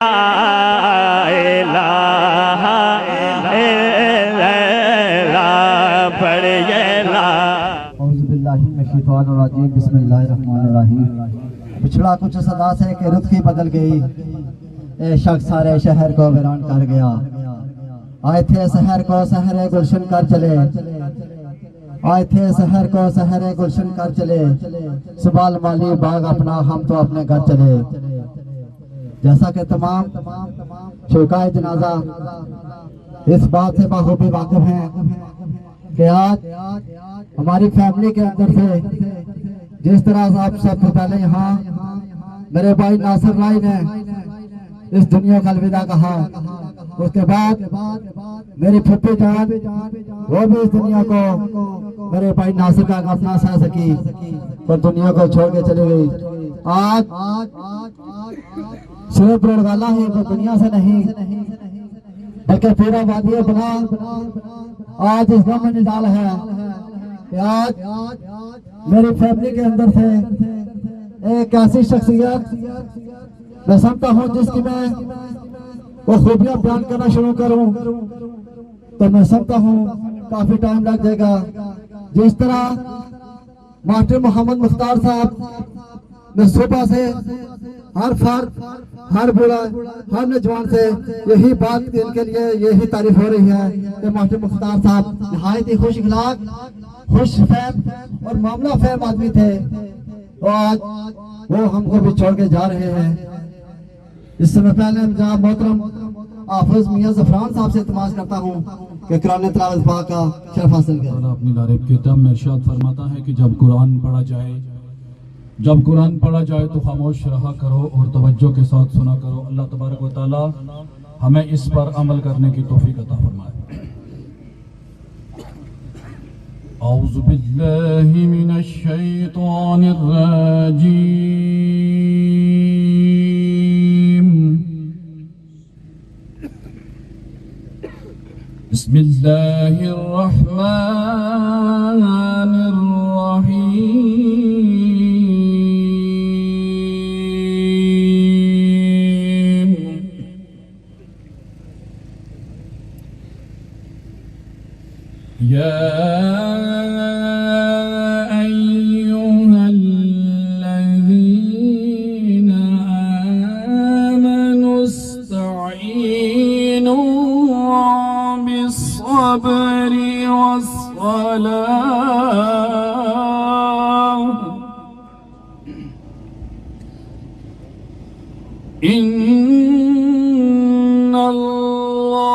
بسم اللہ الرحمن الرحیم۔ پچھڑا کچھ صدا سے کہ رت کی بدل گئی، اے شخص سارے شہر کو ویران کر گیا۔ آئے تھے سحر کو سحر گلشن کر چلے، آئے تھے سحر کو سحر گلشن کر چلے، سنبھال مالی باغ اپنا ہم تو اپنے گھر چلے۔ جیسا کہ تمام شرکائے جنازہ اس بات سے بخوبی واقف ہیں کہ آج ہماری فیملی کے اندر سے جس طرح آپ سب سے پہلے یہاں میرے بھائی ناصر رائی نے اس دنیا کا الوداع کہا، اس کے بعد میری پھپھی جان وہ بھی اس دنیا کو میرے بھائی ناصر کا اپنا سہ سکی اور دنیا کو چھوڑ کے چلی گئی۔ آج صرف روڑوالا ہی وہ دنیا سے نہیں بلکہ پورا وادی بنا آج اس غم میں نڈال ہے کہ آج میری فیملی کے اندر سے ایک ایسی شخصیت میں سمجھتا ہوں جس کی میں وہ خوبیاں بیان کرنا شروع کروں تو میں سمجھتا ہوں کافی ٹائم لگ جائے گا۔ جس طرح ماسٹر محمد مختار صاحب نے صبح سے ہر فرد ہر بوڑھا ہر نوجوان سے یہی بات ان کے لیے یہی تعریف ہو رہی ہے کہ ماسٹر مختار صاحب نہایت ہی خوش اخلاق خوش فہم اور معاملہ فہم آدمی تھے، اور آج وہ ہم کو بھی چھوڑ کے جا رہے ہیں۔ اس سے میں پہلے جناب محترم حافظ میاں زفران صاحب سے التماس کرتا ہوں کہ قرآن تلاوت پاک کا شرف حاصل کریں۔ اپنی لارب کے تم میں ارشاد فرماتا ہے کہ جب قرآن پڑھا جائے تو خاموش رہا کرو اور توجہ کے ساتھ سنا کرو۔ اللہ تبارک و تعالی ہمیں اس پر عمل کرنے کی توفیق عطا فرمائے۔ اعوذ باللہ من الشیطان الرجیم، بسم اللہ الرحمن الرحیم۔ یا ایہا الذین آمنوا استعینوا بالصبر والصلاة ان اللہ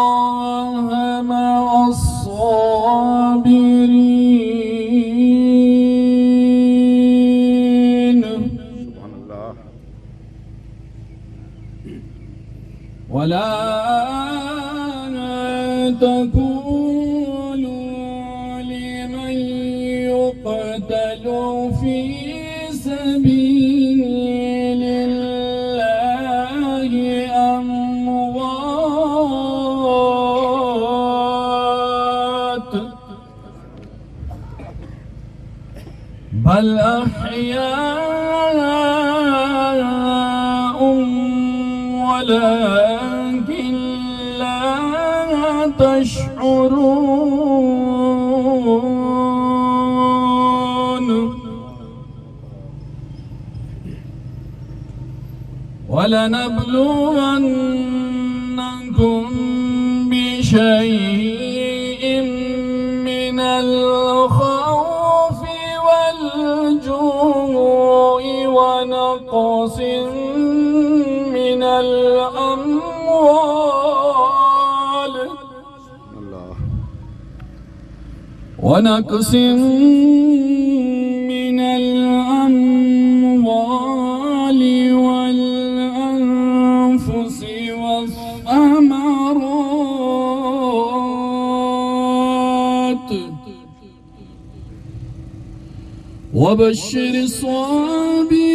مع الصابرین۔ ولا تقولوا لمن يقتل في سبيل الله أموات بل أحياء ولكن لا تشعرون۔ وَلَنَبْلُوَنَّكُمْ بِشَيْءٍ مِّنَ الْخَوْفِ وَالْجُوعِ وَنَقْصٍ مِّنَ الْأَمْوَالِ ونقص من الأموال والأنفس والثمرات وبشر الصابرين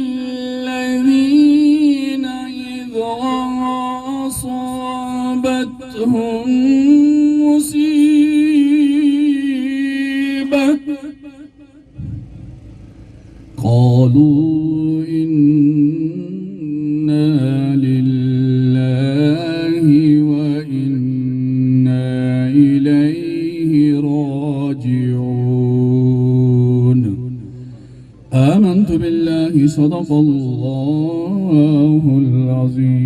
الذين إذا أصابتهم مصيبة قالوا إنا صدق الله العظيم.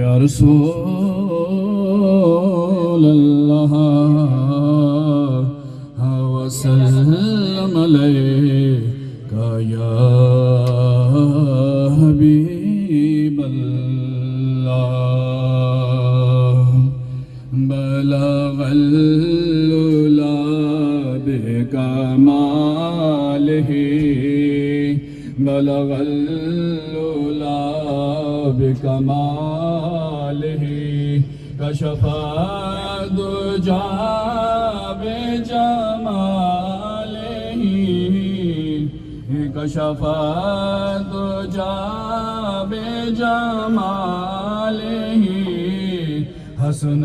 يا رسول الله وسلم عليك يا حبيب الله. بلغ العلا بكماله بلغ العلا بكماله كشف الدجى بجماله كشف الدجى بجماله حسن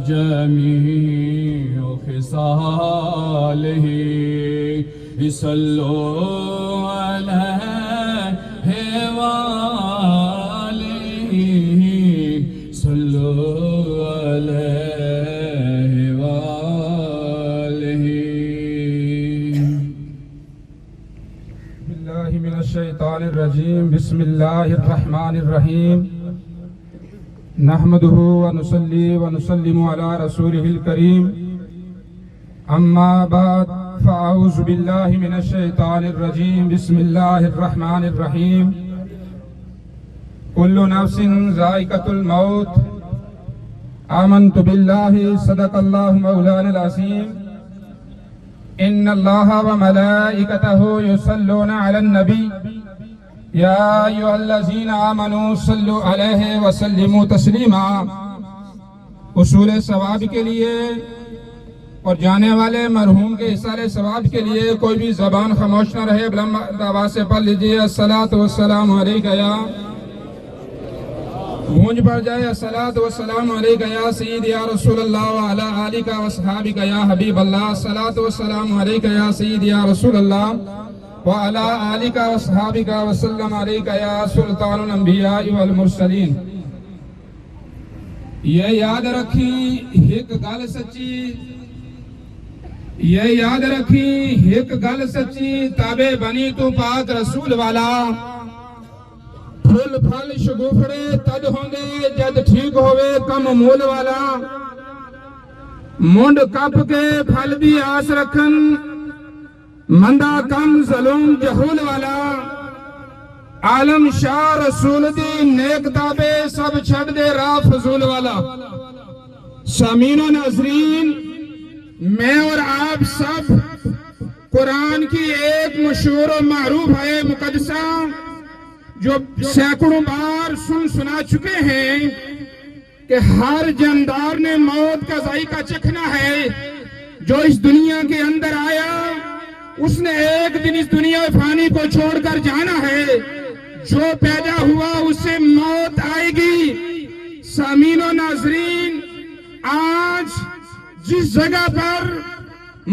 جميع خصاله صلوا عليه وآله صلوا عليه وآله. بالله من الشيطان الرجيم. بسم الله الرحمن الرحيم. نحمده ونصلي ونسلم على رسوله الكريم. أما بعد فأعوذ بالله من الشيطان الرجيم. بسم الله الرحمن الرحيم. كل نفس ذائقة الموت. آمنت بالله صدق الله مولانا العظيم. إن الله وملائكته يصلون على النبي یا ایھا الذین آمنوا صلوا علیہ وسلموا تسلیما. حصول ثواب کے لیے اور جانے والے مرحوم کے احصال ثواب کے لیے کوئی بھی زبان خاموش نہ رہے. بلند آواز سے پڑھ لیجیے الصلاۃ والسلام علیک یا گونج پڑ جائے الصلاۃ والسلام علیک یا سید یا رسول اللہ وعلی آلک واصحابک یا حبیب اللہ. الصلاۃ والسلام علیک یا سید یا رسول اللہ وعلی آلک واصحابک وسلم علیک یا سلطان الانبیاء والمرسلین. یہ یاد رکھی ایک گل سچی یہ یاد رکھی ایک گل سچی تابع بنی تو پاک رسول والا. پھل پھل شگوفڑے تد ہوندے جد ٹھیک ہوئے کم مول والا. منڈ کپ کے پھل دی آس رکھن مندہ کم ظلم جہول والا. عالم شاہ رسول دی نیک تابے سب چھڑ دے راہ فضول والا. سامعین و ناظرین، میں اور آپ سب قرآن کی ایک مشہور و معروف ہے مقدسہ جو سینکڑوں بار سنا چکے ہیں کہ ہر جاندار نے موت کا ذائقہ چکھنا ہے. جو اس دنیا کے اندر آیا اس نے ایک دن اس دنیا فانی کو چھوڑ کر جانا ہے. جو پیدا ہوا اسے موت آئے گی. سامعین و ناظرین، آج جس جگہ پر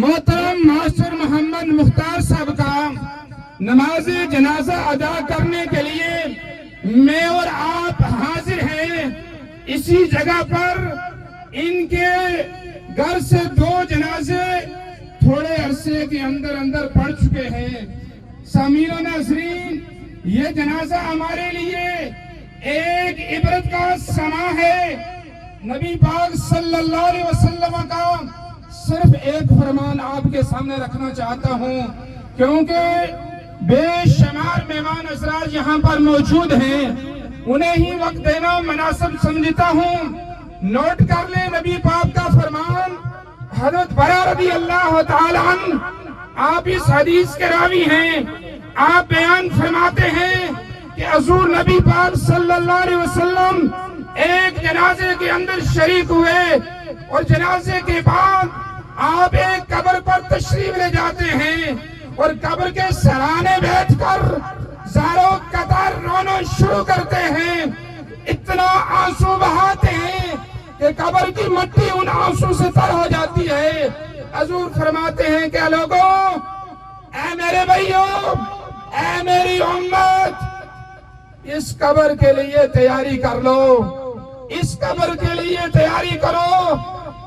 محترم ماسٹر محمد مختار صاحب کا نماز جنازہ ادا کرنے کے لیے میں اور آپ حاضر ہیں، اسی جگہ پر ان کے گھر سے 2 جنازے تھوڑے عرصے کے اندر پڑ چکے ہیں. سامعین و ناظرین، یہ جنازہ ہمارے لیے ایک عبرت کا سما ہے. نبی پاک صلی اللہ علیہ وسلم کا صرف ایک فرمان آپ کے سامنے رکھنا چاہتا ہوں، کیونکہ بے شمار مہمان حضرات یہاں پر موجود ہیں، انہیں ہی وقت دینا مناسب سمجھتا ہوں. نوٹ کر لیں نبی پاک کا فرمان. حضرت برا رضی اللہ تعالی عنہ آپ اس حدیث کے راوی ہیں. آپ بیان فرماتے ہیں کہ حضور نبی پاک صلی اللہ علیہ وسلم ایک جنازے کے اندر شریک ہوئے اور جنازے کے بعد آپ ایک قبر پر تشریف لے جاتے ہیں اور قبر کے سرانے بیٹھ کر زاروں قطار رونا شروع کرتے ہیں. اتنا آنسو بہاتے ہیں کہ قبر کی مٹی ان آنسو سے تر ہو جاتی ہے. حضور فرماتے ہیں کہ لوگوں، اے میرے بھائیوں، اے میری امت، اس قبر کے لیے تیاری کر لو، اس قبر کے لیے تیاری کرو.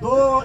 2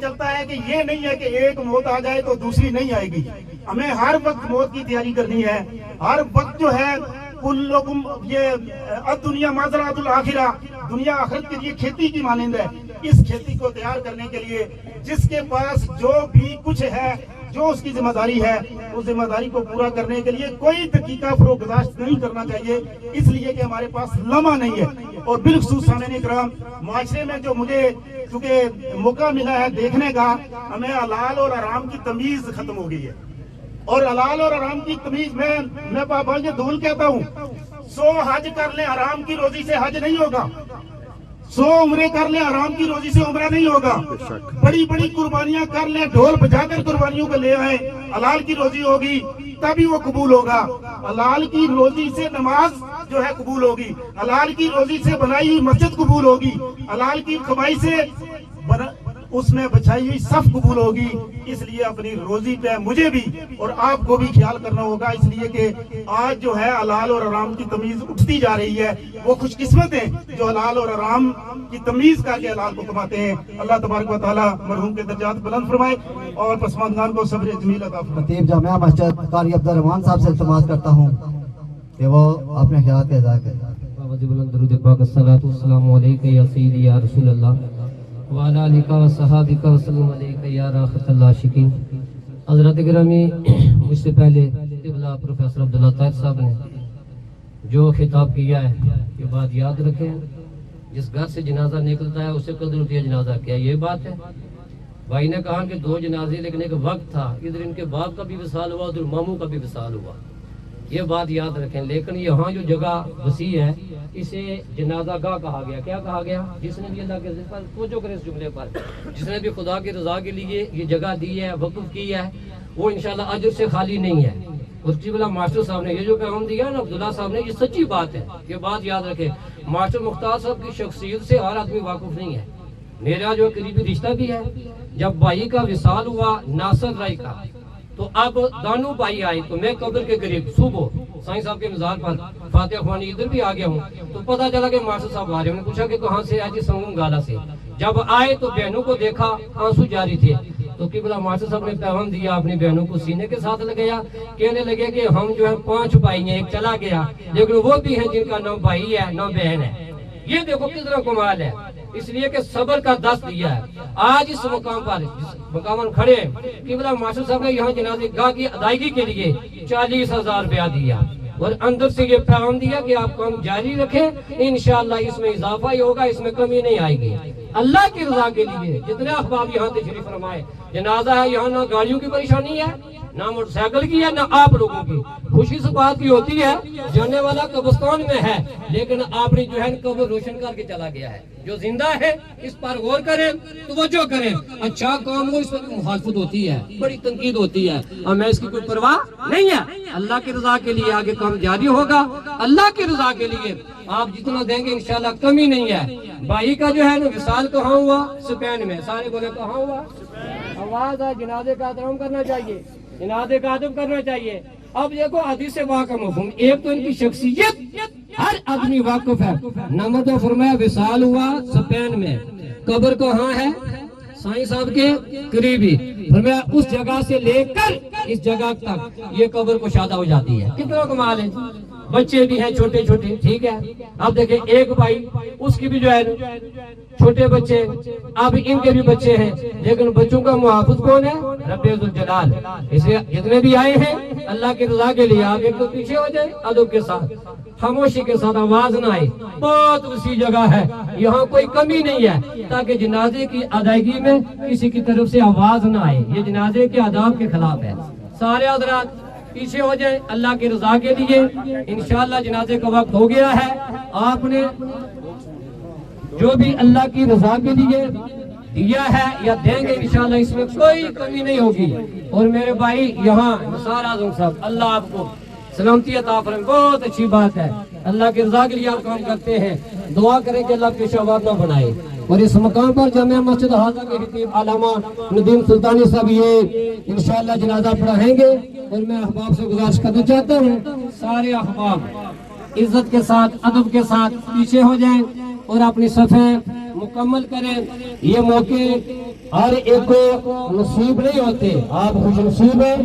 چلتا ہے کہ یہ نہیں ہے کہ ایک موت آ جائے تو دوسری نہیں آئے گی. ہمیں ہر وقت موت کی تیاری کرنی ہے. ہر وقت جو ہے کلکم یہ الدنیا مزرعۃ الآخرہ، دنیا آخرت کے لیے کھیتی کی مانند ہے. اس کھیتی کو تیار کرنے کے لیے جس کے پاس جو بھی کچھ ہے، جو اس کی ذمہ داری ہے، اس ذمہ داری کو پورا کرنے کے لیے کوئی دقیقہ فروگزاشت نہیں کرنا چاہیے، اس لیے کہ ہمارے پاس لمحہ نہیں ہے. اور بالخصوص سامعین کرام، معاشرے میں جو مجھے چونکہ موقع ملا ہے دیکھنے کا، ہمیں حلال اور حرام کی تمیز ختم ہو گئی ہے. اور حلال اور حرام کی تمیز میں پابا یہ دھول کہتا ہوں، 100 حج کر لیں حرام کی روزی سے حج نہیں ہوگا، 100 عمرے کر لیں حرام کی روزی سے عمرہ نہیں ہوگا. بڑی بڑی قربانیاں کر لیں، ڈھول بجا کر قربانیوں کو لے آئیں، حلال کی روزی ہوگی تبھی وہ قبول ہوگا. حلال کی روزی سے نماز جو ہے قبول ہوگی، حلال کی روزی سے بنائی ہوئی مسجد قبول ہوگی، حلال کی کمائی سے اس میں بچائی ہوئی صف قبول ہوگی. اس لیے اپنی روزی پہ مجھے بھی اور آپ کو بھی خیال کرنا ہوگا، اس لیے کہ آج جو ہے حلال اور حرام کی تمیز اٹھتی جا رہی ہے. وہ خوش قسمت ہیں جو حلال اور حرام کی تمیز کر کے حلال کو کماتے ہیں. اللہ تبارک و تعالی مرحوم کے درجات بلند فرمائے اور پسماندگان کو صبر جمیل عطا فرمائے. خطیب جامعہ مسجد قاری عبدالرحمان صاحب سے التماس کرتا ہوں کہ وہ اپنے خیالات کا اظہار کریں. درود پاک الصلاۃ والسلام علیک یا سیدی یا رسول اللہ وعلی آلک و صحابک وسلم علیک یا راحت العاشقین. حضرت گرامی، مجھ سے پہلے قبلہ پروفیسر عبداللہ طاہر صاحب نے جو خطاب کیا ہے یہ بات یاد رکھیں، جس گھر سے جنازہ نکلتا ہے اسے قدر ہوتی ہے جنازہ کیا. یہ بات ہے. بھائی نے کہا کہ 2 جنازے لیکن ایک وقت تھا، ادھر ان کے باپ کا بھی وصال ہوا، ادھر ماموں کا بھی وصال ہوا. یہ بات یاد رکھیں. لیکن یہاں جو جگہ وسیع ہے اسے جنازہ گاہ کہا گیا. کیا کہا گیا؟ جس نے بھی اللہ کے ذکر پر توجہ کرے اس جملے پر، جس نے بھی خدا کی رضا کے لیے یہ جگہ دی ہے، وقف کی ہے، وہ انشاءاللہ اجر سے خالی نہیں ہے. اس کی بلا ماسٹر صاحب نے یہ جو پیغام دیا نا عبداللہ صاحب نے، یہ سچی بات ہے. یہ بات یاد رکھیں. ماسٹر مختار صاحب کی شخصیت سے ہر آدمی واقف نہیں ہے. میرا جو قریبی رشتہ بھی ہے، جب بھائی کا وصال ہوا ناصر رائے کا، تو اب دانو بھائی آئے تو میں قبر کے قریب صبح سائیں صاحب کے مزار پر فاتح خوانی ادھر بھی آ گیا ہوں. تو پتہ چلا کہ ماسٹر صاحب آ رہے ہیں. پوچھا کہ کہاں سے؟ آج سنگم گالا سے. جب آئے تو بہنوں کو دیکھا آنسو جاری تھے. تو قبلہ ماسٹر صاحب نے پیغام دیا، اپنی بہنوں کو سینے کے ساتھ لگایا، کہنے لگے کہ ہم جو ہے 5 بھائی ہیں، ایک چلا گیا لیکن وہ بھی ہیں جن کا نہ بھائی ہے نہ بہن ہے. یہ دیکھو کتنا کمال ہے. اس لیے کہ صبر کا دست دیا ہے. آج اس مقام پر جس مقام پر کھڑے قبلہ ماسٹر صاحب نے یہاں جنازے گاہ کی ادائیگی کے لیے 40,000 روپیہ دیا اور اندر سے یہ پیغام دیا کہ آپ کام جاری رکھیں، انشاءاللہ اس میں اضافہ ہی ہوگا، اس میں کمی نہیں آئے گی. اللہ کی رضا کے لیے جتنے احباب یہاں تشریف فرمائے، جنازہ ہے یہاں، نہ گاڑیوں کی پریشانی ہے، نہ موٹر سائیکل کی ہے، نہ آپ لوگوں کی. خوشی سے بات کی ہوتی ہے جانے والا قبرستان میں ہے لیکن آپ نے جو ہے قبر روشن کر کے چلا گیا ہے. جو زندہ ہے اس پر غور کریں، توجہ کریں. اچھا کام ہو اس پر مخالفت ہوتی ہے، بڑی تنقید ہوتی ہے، اور میں اس کی کوئی پرواہ نہیں ہے. اللہ کی رضا کے لیے آگے کام جاری ہوگا. اللہ کی رضا کے لیے آپ جتنا دیں گے انشاءاللہ کمی نہیں ہے. بھائی کا جو ہے نا وصال کہاں ہوا؟ اسپین میں. سارے بولے کہاں ہوا؟ آواز ہے. جنازے کا احترام کرنا چاہیے، جنازے کا ادب کرنا چاہیے. اب دیکھو حدیث پاک کا مفہوم، ایک تو ان کی شخصیت ہر آدمی واقف ہے. نمبر 2 فرمایا وصال ہوا اسپین میں. قبر کہاں ہے؟ سائیں صاحب کے قریبی. فرمایا اس جگہ سے لے کر اس جگہ تک یہ قبر کشادہ ہو جاتی ہے. کتنا کمال ہے. بچے بھی ہیں چھوٹے چھوٹے، ٹھیک ہے. اب دیکھیں ایک بھائی، اس کی بھی جو ہے چھوٹے بچے، اب ان کے بھی بچے ہیں، لیکن بچوں کا محافظ کون ہے؟ رب ذوالجلال. اس لیے جتنے بھی آئے ہیں اللہ کی رضا کے لیے آپ ایک تو پیچھے ہو جائے، ادب کے ساتھ، خاموشی کے ساتھ، آواز نہ آئے. بہت وسیع جگہ ہے، یہاں کوئی کمی نہیں ہے، تاکہ جنازے کی ادائیگی میں کسی کی طرف سے آواز نہ آئے. یہ جنازے کے آداب کے خلاف ہے. سارے حضرات پیچھے ہو جائیں اللہ کی رضا کے لیے. انشاءاللہ جنازے کا وقت ہو گیا ہے. آپ نے جو بھی اللہ کی رضا کے لیے دیا ہے یا دیں گے انشاءاللہ اس میں کوئی کمی نہیں ہوگی. اور میرے بھائی یہاں نثار اعظم صاحب، اللہ آپ کو سلامتی عطا فرمائے. بہت اچھی بات ہے، اللہ کی رضا کے لیے آپ کام کرتے ہیں. دعا کریں کہ اللہ پیشہ وار نہ بنائے. اور اس مقام پر جامعہ مسجد حاضہ کے خطیب علامہ ندیم سلطانی صاحب یہ انشاءاللہ جنازہ پڑھائیں گے. اور میں احباب سے گزارش کرنا چاہتا ہوں سارے احباب عزت کے ساتھ ادب کے ساتھ پیچھے ہو جائیں اور اپنی صفیں مکمل کریں. یہ موقع ہر ایک کو نصیب نہیں ہوتے. آپ خوش نصیب ہیں،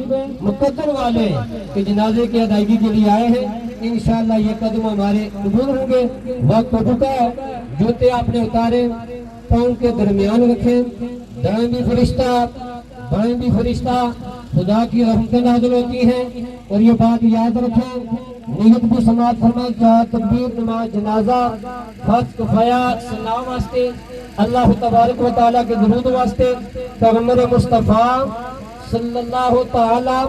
مقدر والے کہ جنازے کی ادائیگی کے لیے آئے ہیں. انشاءاللہ یہ قدم ہمارے قبول ہوں گے. وقت ہو چکا ہے. جوتے آپ نے اتارے، پاؤں کے درمیان رکھیں. دائیں بھی فرشتہ بائیں بھی فرشتہ خدا کی رحمتیں نازل ہوتی ہیں. اور یہ بات یاد رکھیں، نیت بھی سماعت فرمائیں. کیا تکبیر نماز جنازہ فرض کفایہ سنا واسطے، اللہ تبارک و تعالیٰ کے درود واسطے، پیغمبر مصطفیٰ صلی اللہ تعالیٰ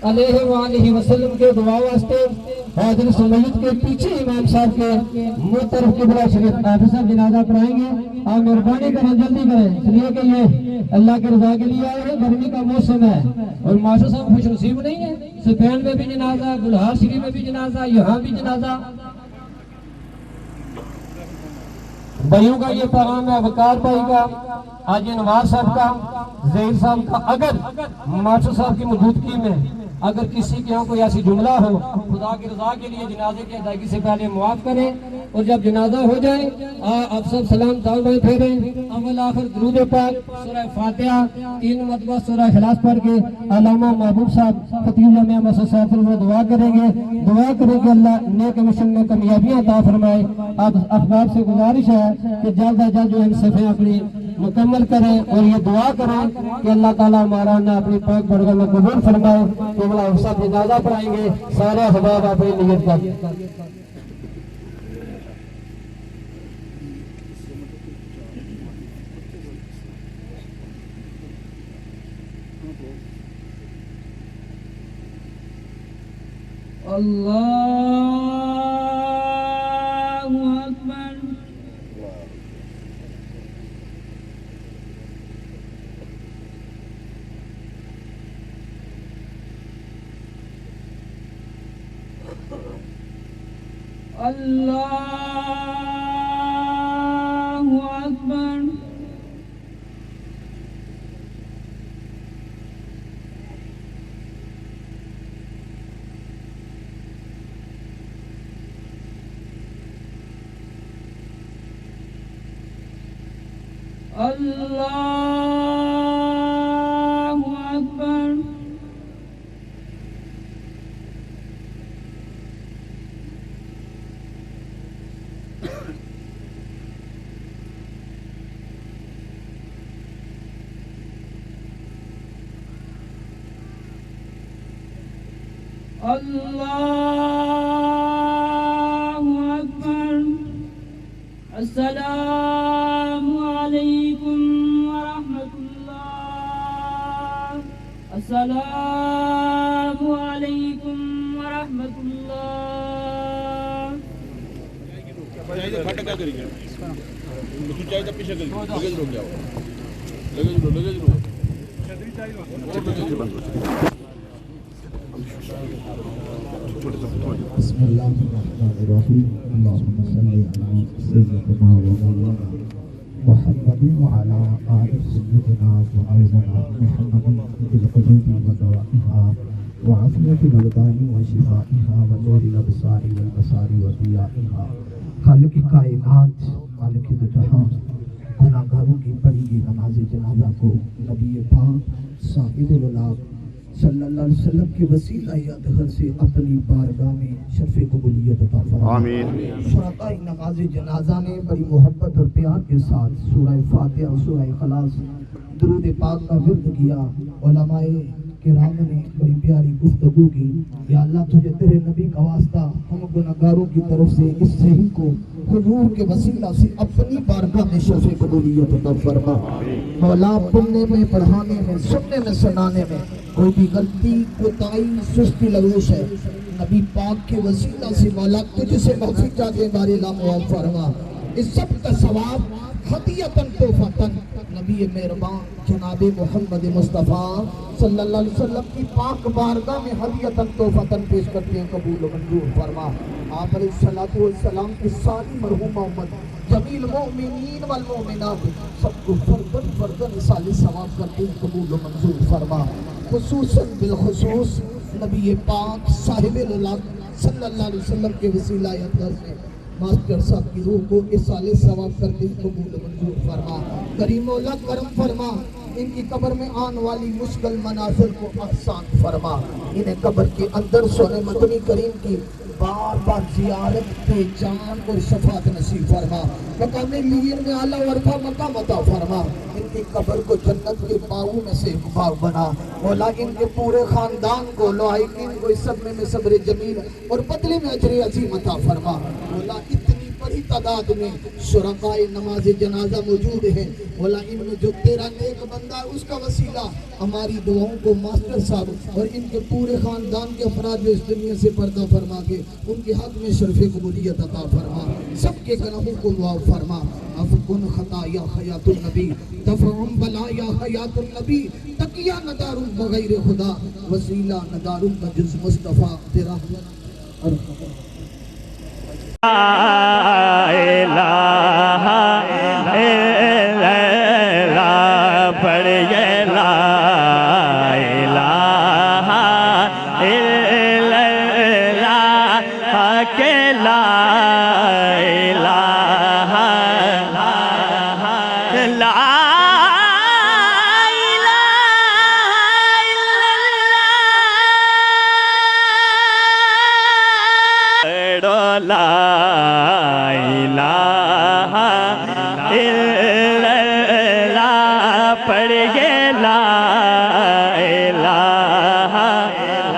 علیہ وآلہ وسلم کے دعا واسطے، حاضر سمیت کے پیچھے امام صاحب کے منہ طرف قبلہ شریف حافظ صاحب جنازہ پڑھائیں گے. آپ مہربانی کریں، جلدی کریں، اس لیے کہ یہ اللہ کے رضا کے لیے آئے ہیں. گرمی کا موسم ہے اور ماشاء صاحب خوش نصیب نہیں ہے. سفین میں بھی جنازہ، گلہار شریف میں بھی جنازہ، یہاں بھی جنازہ. بھائیوں کا یہ پیغام ہے، وقار بھائی کا، حاجی نواز صاحب کا، زہیر صاحب کا. اگر ماشاء صاحب کی موجودگی میں اگر کسی کے یہاں کوئی ایسی جملہ ہو، خدا کی رضا کے لیے جنازے کی ادائیگی سے پہلے معاف کریں. اور جب جنازہ ہو جائے آپ سب سلام تعالیٰ پھیریں. اول آخر درود پاک، سورہ فاتحہ 3 مرتبہ، سورہ اخلاص پڑھ کے علامہ محبوب صاحب خطیب جامعہ مسجد ساتھ میں دعا کریں گے. دعا کریں کہ اللہ نیک مشن میں کامیابیاں عطا فرمائے. آپ احباب سے گزارش ہے کہ جلد از جلد جو ہم صفحے اپنی مکمل کریں اور یہ دعا کریں کہ اللہ تعالیٰ ہمارا نہ اپنی پاک برگاہ میں قبول فرمائے. کہ بلا سب جنازہ پڑھائیں گے. سارے احباب اپنی نیت کا اللہ اکبر. اللہ اکبر. اللہ اکبر. اللہ اکبر. السلام علیکم ورحمۃ اللہ. السلام علیکم ورحمۃ اللہ. بسم اللہ الرحمن الرحیم. اللهم صل علی سیدنا و مولانا محمد وعلى آل سيدنا ومولانا محمد بالقلوب ودوائها وعافية الأبدان وشفائها ونور الأبصار والبصار وضيائها. خالق کائنات، مالک جہان، گناہگاروں کی پڑھی گئی نماز جنازہ کو نبی پاک سید العلا صلی اللہ علیہ وسلم کے وسیلہ اطہر سے اپنی بارگاہ میں شرف قبولیت عطا فرمائے. آمین. شرکاء نماز جنازہ نے بڑی محبت اور پیار کے ساتھ سورہ فاتحہ، سورہ اخلاص، درود پاک کا ورد کیا. علماء کرام نے بڑی پیاری گفتگو کی. یا اللہ تجھے تیرے نبی کا واسطہ ہم گناہگاروں کی طرف سے اس صحیح کو حضور کے وسیلہ سے اپنی بارگاہ میں شرف قبولیت عطا فرما. مولا پڑھنے میں، پڑھانے میں، سننے میں، سنانے میں کوئی بھی غلطی، کوتاہی، سستی لغزش ہے، نبی پاک کے وسیلہ سے مولا تجھ سے معافی چاہتے ہیں. بارے لا معاف فرما. اس سب کا ثواب ہدیتاً تحفۃً نبی مہربان جناب محمد مصطفیٰ صلی اللہ علیہ وسلم کی پاک بارگاہ میں ہدیتاً تحفۃً پیش کرتے ہیں. قبول و منظور فرما. آپ علیہ السلام کی ساری مرحومہ امت، جمیل المؤمنین والمؤمنات، سب کو فرداً فرداً اصال ثواب کرتے ہیں. قبول و منظور فرما. خصوصاً بالخصوص نبی پاک صاحب العلم صلی اللہ علیہ وسلم کے وسیلہ اطہر سے ماسٹر صاحب کی روح کو اصال ثواب کرتے ہیں. قبول و منظور فرما. کریم مولا کرم فرما. ان کی قبر میں آن والی مشکل مناظر کو آسان فرما، انہیں قبر کے اندر سونے مدنی کریم کی بار بار زیارت کے جان اور شفاعت نصیب فرما، مقام لیین میں اعلیٰ ورفع مقام عطا فرما، ان کی قبر کو جنت کے باغوں میں سے ایک باغ بنا، مولا ان کے پورے خاندان کو لوحائقین کو اس صدمے میں صبر جمیل اور بدلے میں اجر عظیم عطا فرما، مولا اتنی بڑی تعداد میں شرکائے نماز جنازہ موجود ہیں، مولا ان میں جو تیرا نیک بندہ ہے اس کا وسیلہ ہماری دعاؤں کو ماسٹر صاحب اور ان کے پورے خاندان کے افراد جو اس دنیا سے پردہ فرما کے ان کے حق میں شرف قبولیت عطا فرما، سب کے گناہوں کو معاف فرما، افکن خطا یا حیات النبی، دفعم بلا یا حیات النبی، تقیہ ندار بغیر خدا، وسیلہ ندار بجز مصطفیٰ تیرا اور لا الہ الا اللہ پڑھیے لا الہ الا اللہ کہ لا الہ لا لا الہ الا اللہ پڑھیے لا الہ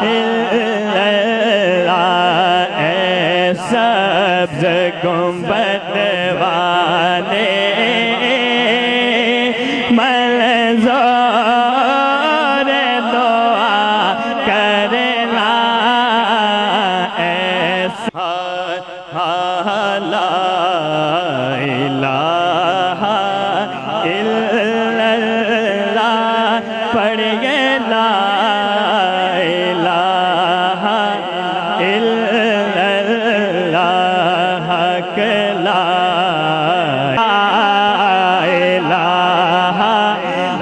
الا اللہ، اے سبز گنبد والے منظور دعا کرنا، ایسا لا الہ الا اللہ پڑھیے لا الہ الا اللہ کہ لا الہ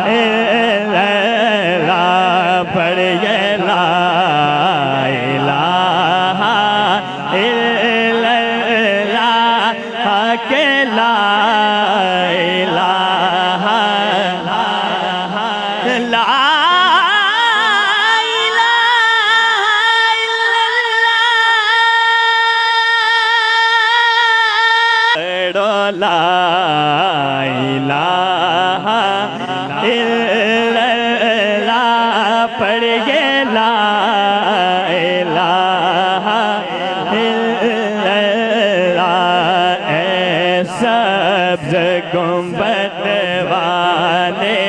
الا اللہ پڑھیے لا الہ الا اللہ کہ لا الہ لا لا الہ الا اللہ پڑھیے لا الہ الا اللہ، اے سبز گنبد والے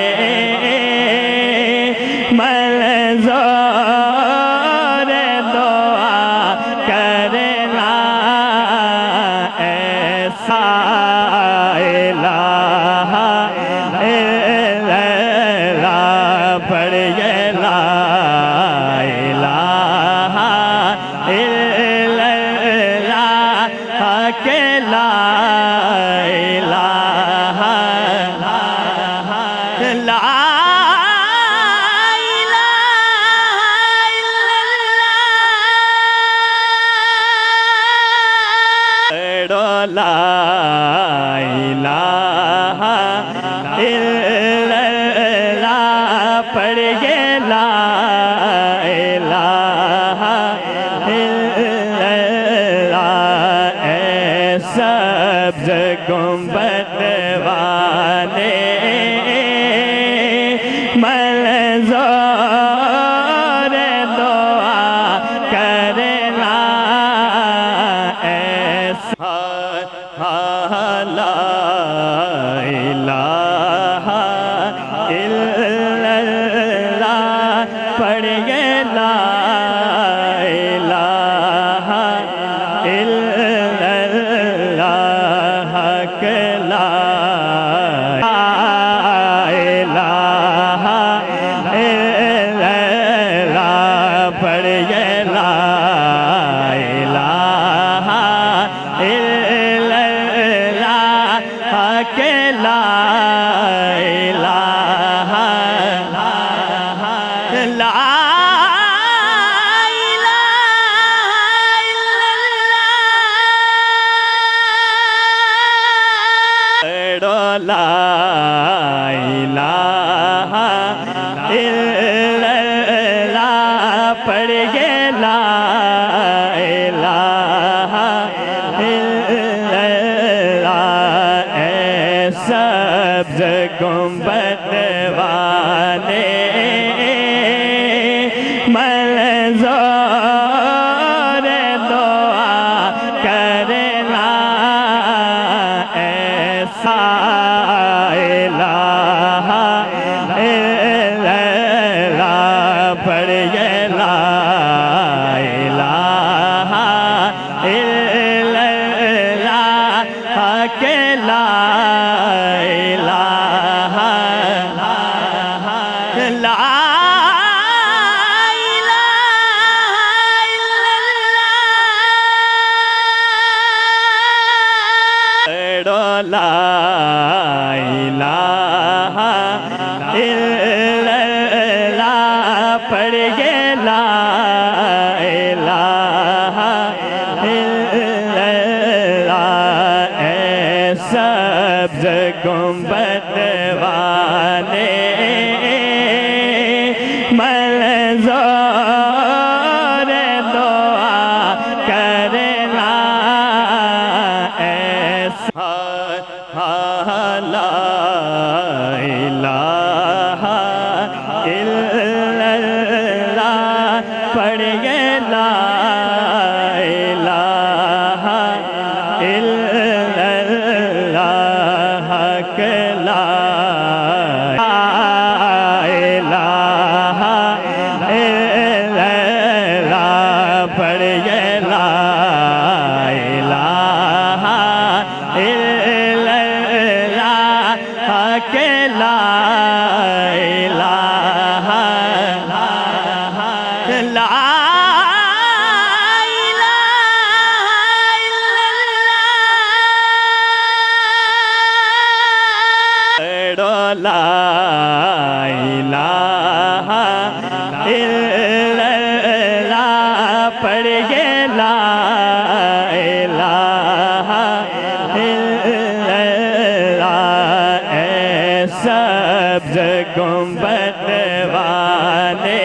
منظور دعا کرنا، ایسا الہ الا اللہ پڑھیے لا الہ الا اللہ کہ لا الہ لا لا الہ الا اللہ پڑھیے لا الہ الا اللہ، اے سبز گنبد والے منظور دعا کرنا، ایسا لا الہ الا اللہ پڑھیے لا الہ الا اللہ کہ لا الہ الا اللہ پڑھیے لا الہ الا اللہ کہ لا الہ لا لا الہ پڑھیے لا الہ الا اللہ اے سبز گنبد والے منظور دعا کرنا ایسا الہ الا اللہ پڑھیے لا الہ الا اللہ کہ لا الہ لا لا الہ الا اللہ پڑھیے لا الہ الا اللہ اے سبز گنبد والے منظور دعا کرنا ایسا لا الہ الا اللہ پڑھیے لا الہ الا اللہ کہ لا الہ الا اللہ پڑھیے لا الہ الا اللہ کہ لا الہ لا لا الہ الا اللہ پڑھیے لا الہ الا اللہ اے سبز گنبد والے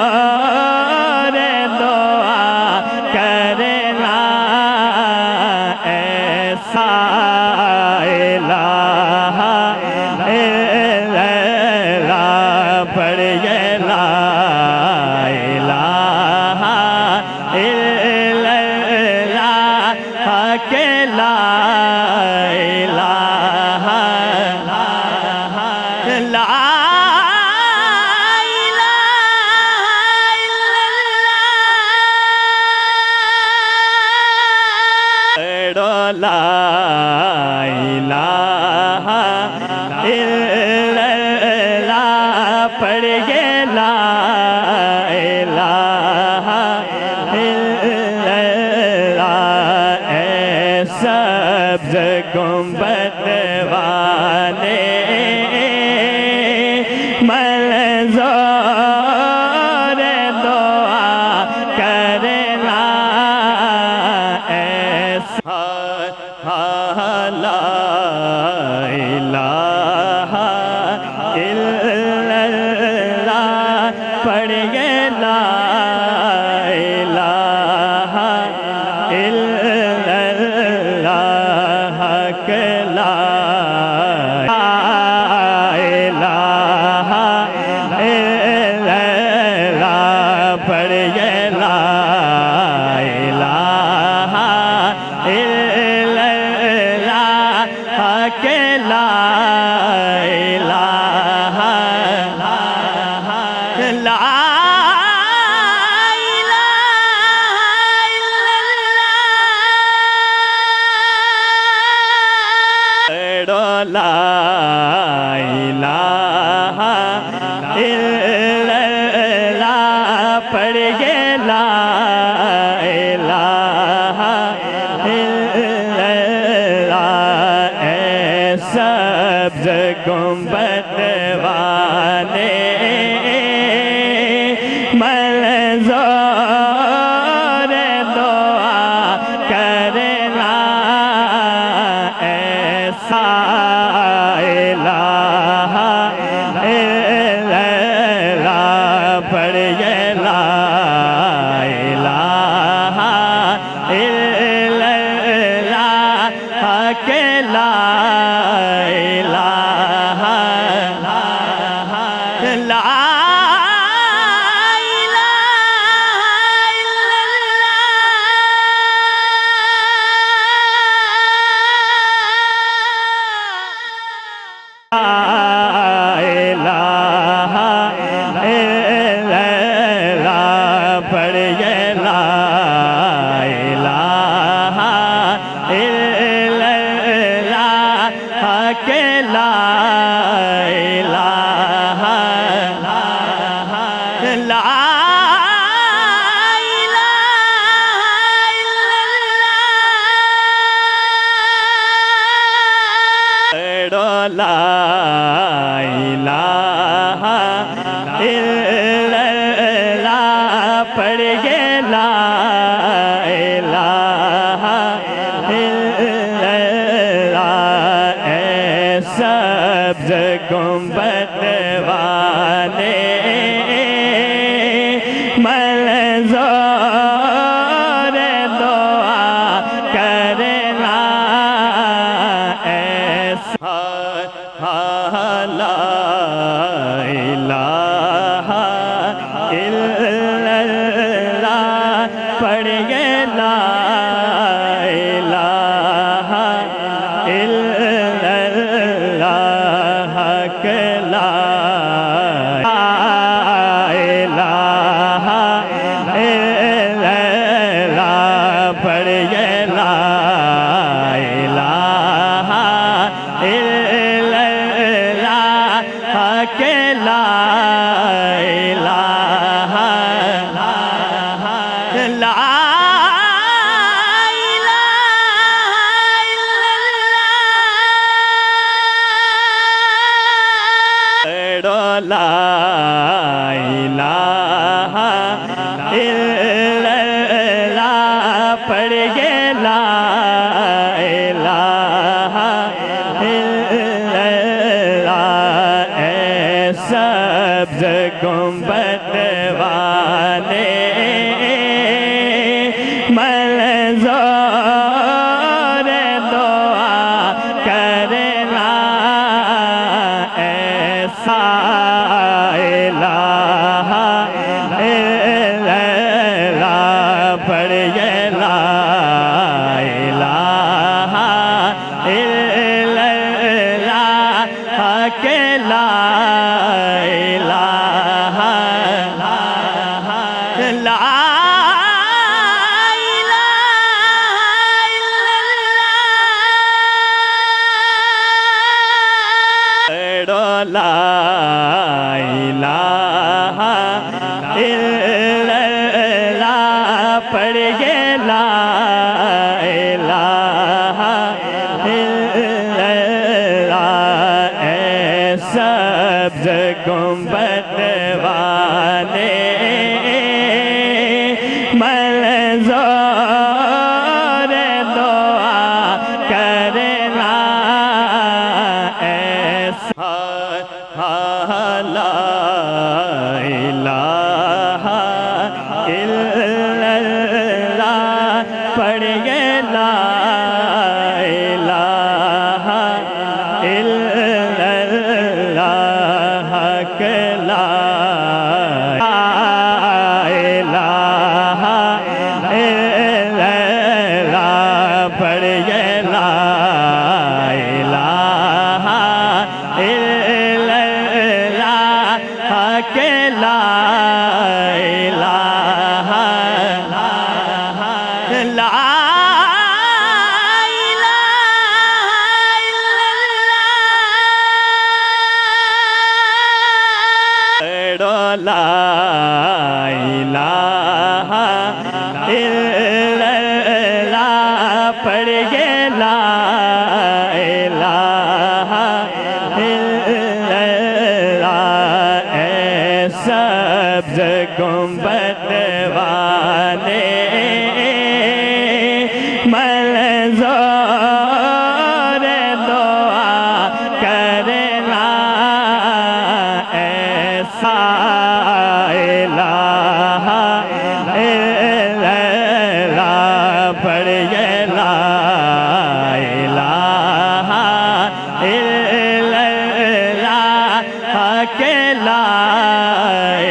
منظور دعا کرنا ایسا الہ الا اللہ پڑھیے لا الہ الا اللہ کہ لا الہ لا لا الہ الا اللہ پڑھیے لا الہ الا اللہ اے سبز گنبد والے منظور دعا کرنا ایسا لا الہ الا اللہ پڑھیے لا الہ الا اللہ کہ لا الہ الا اللہ پڑھیے لا الہ الا اللہ کہ لا الہ لا لا الہ الا اللہ پڑھیے لا الہ الا اللہ اے سبز گنبد والے منظور دعا کرنا ایسا الہ الا لا